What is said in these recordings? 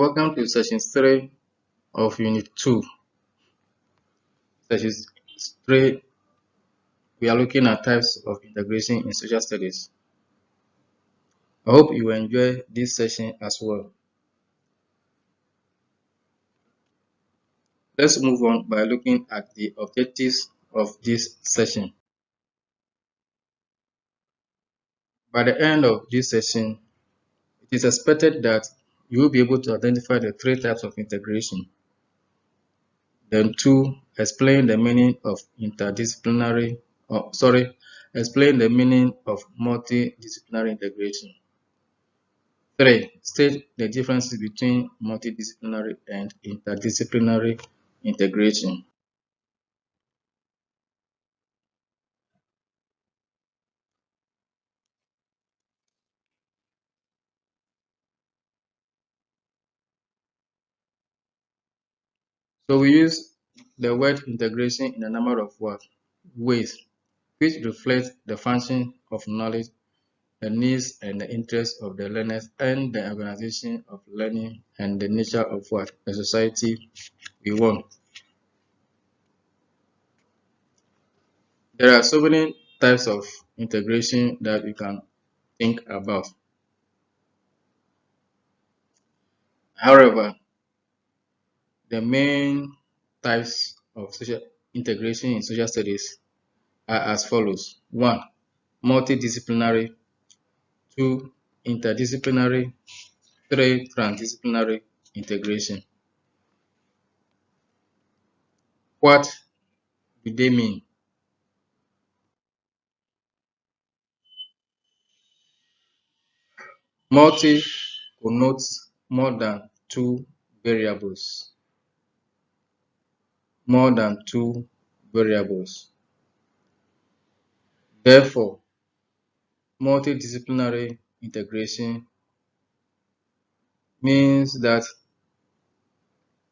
Welcome to Session 3 of Unit 2. Session 3, we are looking at types of integration in social studies. I hope you enjoy this session as well. Let's move on by looking at the objectives of this session. By the end of this session, it is expected that you will be able to identify the 3 types of integration. Then 2, explain the meaning of explain the meaning of multidisciplinary integration. 3, state the differences between multidisciplinary and interdisciplinary integration. So we use the word integration in a number of ways, which reflect the function of knowledge, the needs and the interests of the learners, and the organization of learning and the nature of the society we want. There are so many types of integration that you can think about. However, the main types of social integration in social studies are as follows. 1, multidisciplinary. 2, interdisciplinary. 3, transdisciplinary integration. What do they mean? Multi connotes more than 2 variables. More than 2 variables. Therefore, multidisciplinary integration means that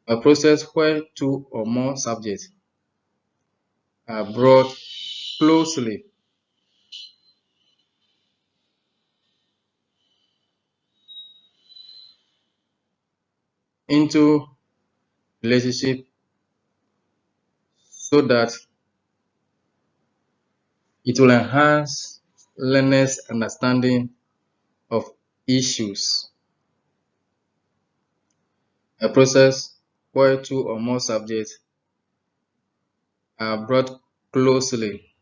a process where 2 or more subjects are brought closely into relationship so that it will enhance learners' understanding of issues. A process where 2 or more subjects are brought closely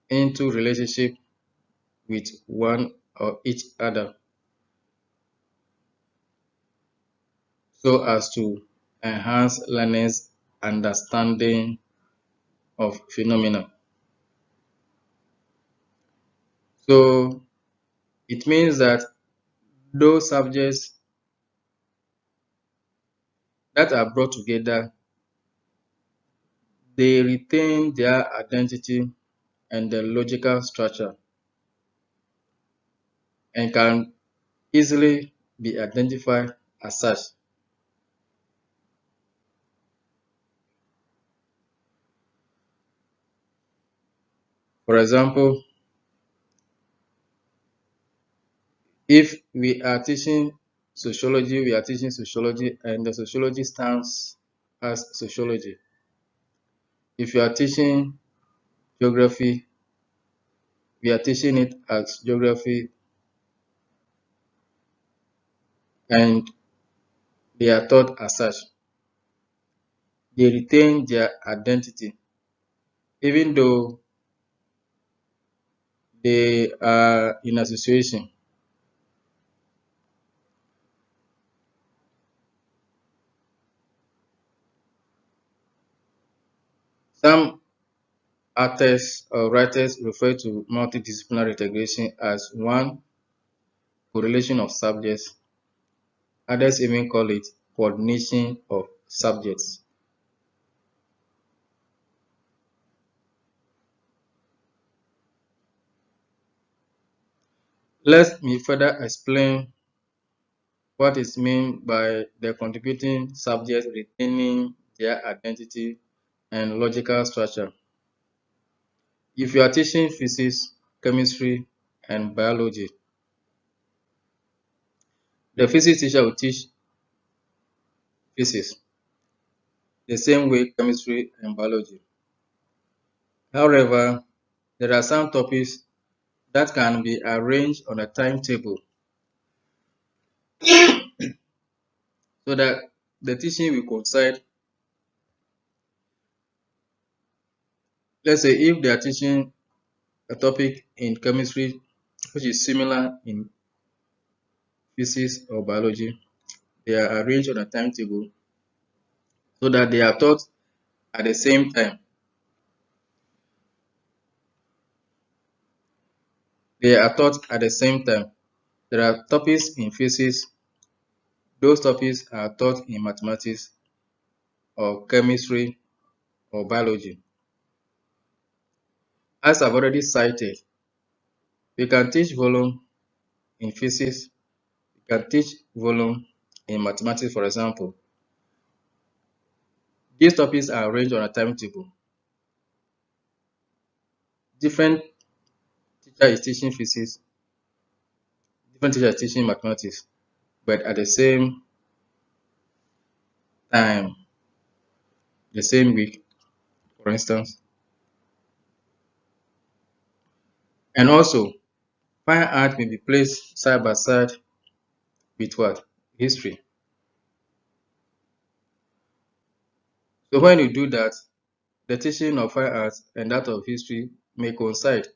into relationship with one or each other so as to enhance learners' understanding of phenomena. So it means that those subjects that are brought together, they retain their identity and the logical structure and can easily be identified as such. For example, if we are teaching sociology, and the sociology stands as sociology. If you are teaching geography, we are teaching it as geography, and they are taught as such. They retain their identity, even though they are in association. Some artists or writers refer to multidisciplinary integration as 1, correlation of subjects. Others even call it coordination of subjects. Let me further explain what is meant by the contributing subjects retaining their identity and logical structure. If you are teaching physics, chemistry, and biology, the physics teacher will teach physics, the same way chemistry and biology. However, there are some topics that can be arranged on a timetable so that the teaching will coincide. Let's say if they are teaching a topic in chemistry which is similar in physics or biology, they are arranged on a timetable so that they are taught at the same time. They are taught at the same time. There are topics in physics, those topics are taught in mathematics or chemistry or biology. As I've already cited, we can teach volume in physics, we can teach volume in mathematics, for example. These topics are arranged on a timetable. Different teacher is teaching physics, different teacher is teaching mathematics, but at the same time, the same week, for instance. And also, fine art may be placed side by side with what? History. So when you do that, the teaching of fine arts and that of history may coincide.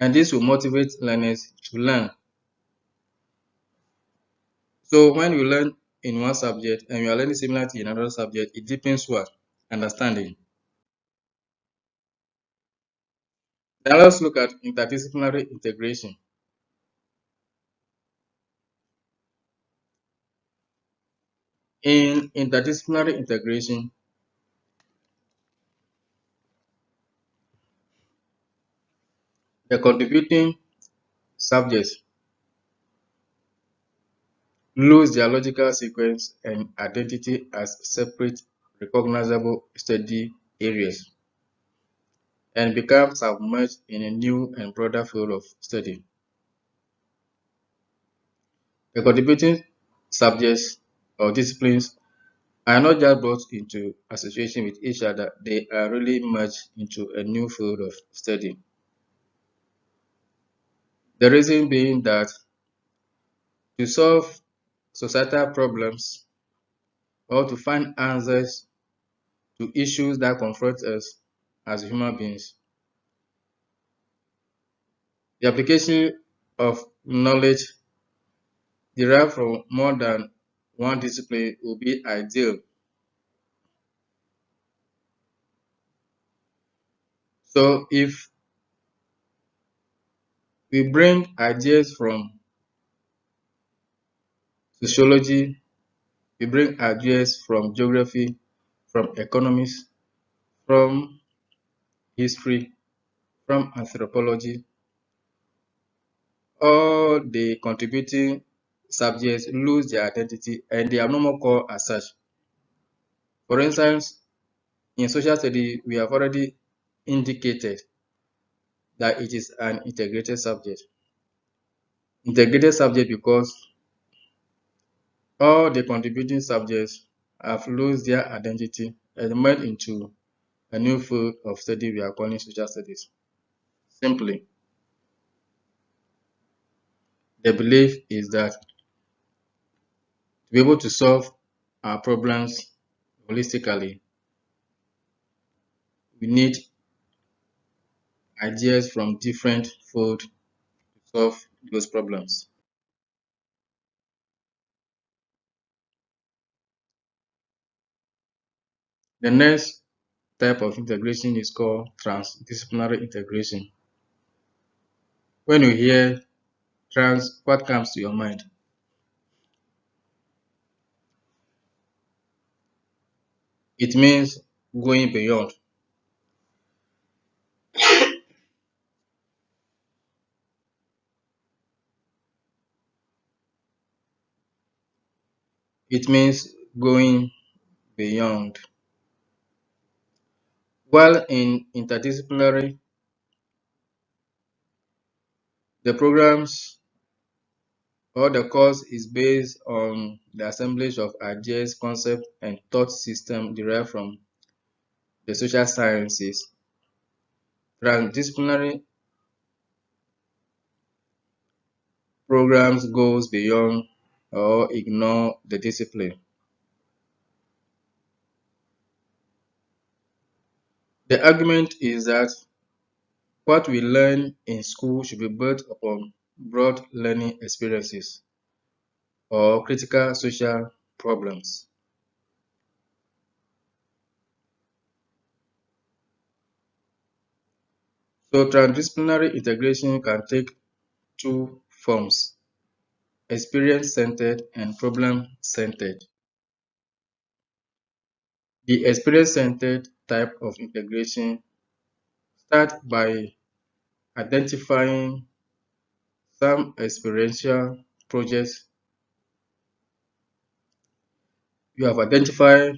And this will motivate learners to learn. So when you learn in one subject and you are learning similarity in another subject, it deepens what? Understanding. Now let's look at interdisciplinary integration. In interdisciplinary integration, the contributing subjects lose their logical sequence and identity as separate, recognizable study areas and become submerged in a new and broader field of study. The contributing subjects or disciplines are not just brought into association with each other, they are really merged into a new field of study. The reason being that to solve societal problems or to find answers to issues that confront us as human beings, the application of knowledge derived from more than one discipline will be ideal. So if we bring ideas from sociology, we bring ideas from geography, from economics, from history, from anthropology, all the contributing subjects lose their identity and they are no more called as such. For instance, in social studies, we have already indicated that it is an integrated subject. Integrated subject because all the contributing subjects have lost their identity and merged into a new field of study we are calling social studies. Simply, the belief is that to be able to solve our problems holistically, we need ideas from different fields to solve those problems. The next type of integration is called transdisciplinary integration. When you hear trans, what comes to your mind? It means going beyond. It means going beyond. While in interdisciplinary, the programs or the course is based on the assemblage of ideas, concepts, and thought systems derived from the social sciences. Transdisciplinary programs goes beyond or ignore the discipline. The argument is that what we learn in school should be built upon broad learning experiences or critical social problems. So transdisciplinary integration can take two forms: experience-centered and problem-centered. The experience-centered type of integration starts by identifying some experiential projects. You have identified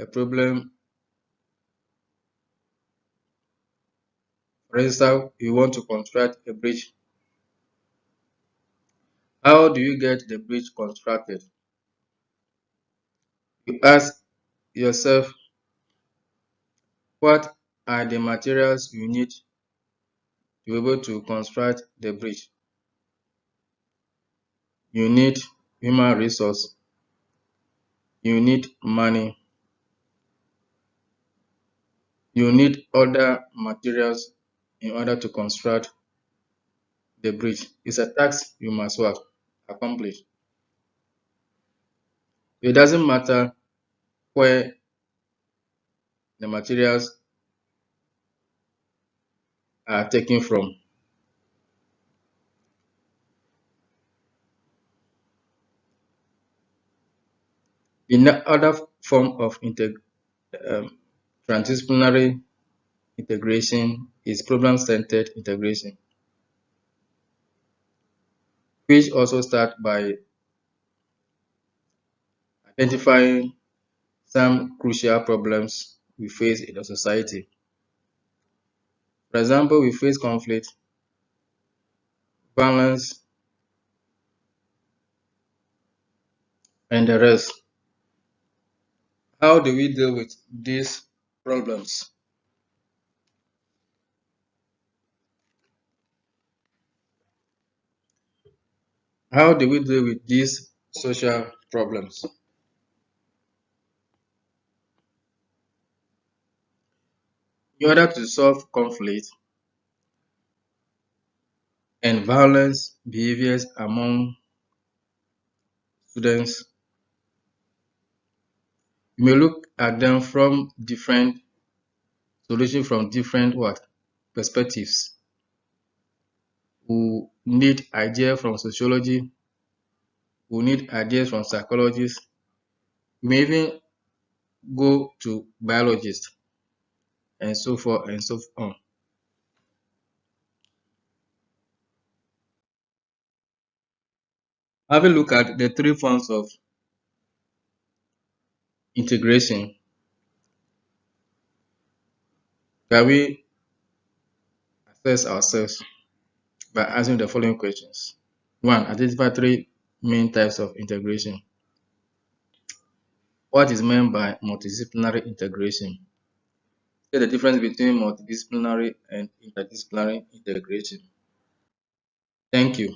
a problem. For instance, you want to construct a bridge. How do you get the bridge constructed? You ask yourself, what are the materials you need to be able to construct the bridge? You need human resource, you need money, you need other materials in order to construct the bridge. It's a task you must work, accomplish. It doesn't matter where the materials are taken from. The other form of um, transdisciplinary integration is problem-centered integration, which also starts by identifying some crucial problems we face in the society. For example, we face conflict, violence, and the rest. How do we deal with these problems? How do we deal with these social problems? In order to solve conflict and violence behaviors among students, you may look at them from different solutions from different what perspectives. We need ideas from sociology, we need ideas from psychologists, we may even go to biologists and so forth and so on. Have a look at the three forms of integration. Can we assess ourselves by answering the following questions? One, identify three main types of integration. What is meant by multidisciplinary integration? Say the difference between multidisciplinary and interdisciplinary integration. Thank you.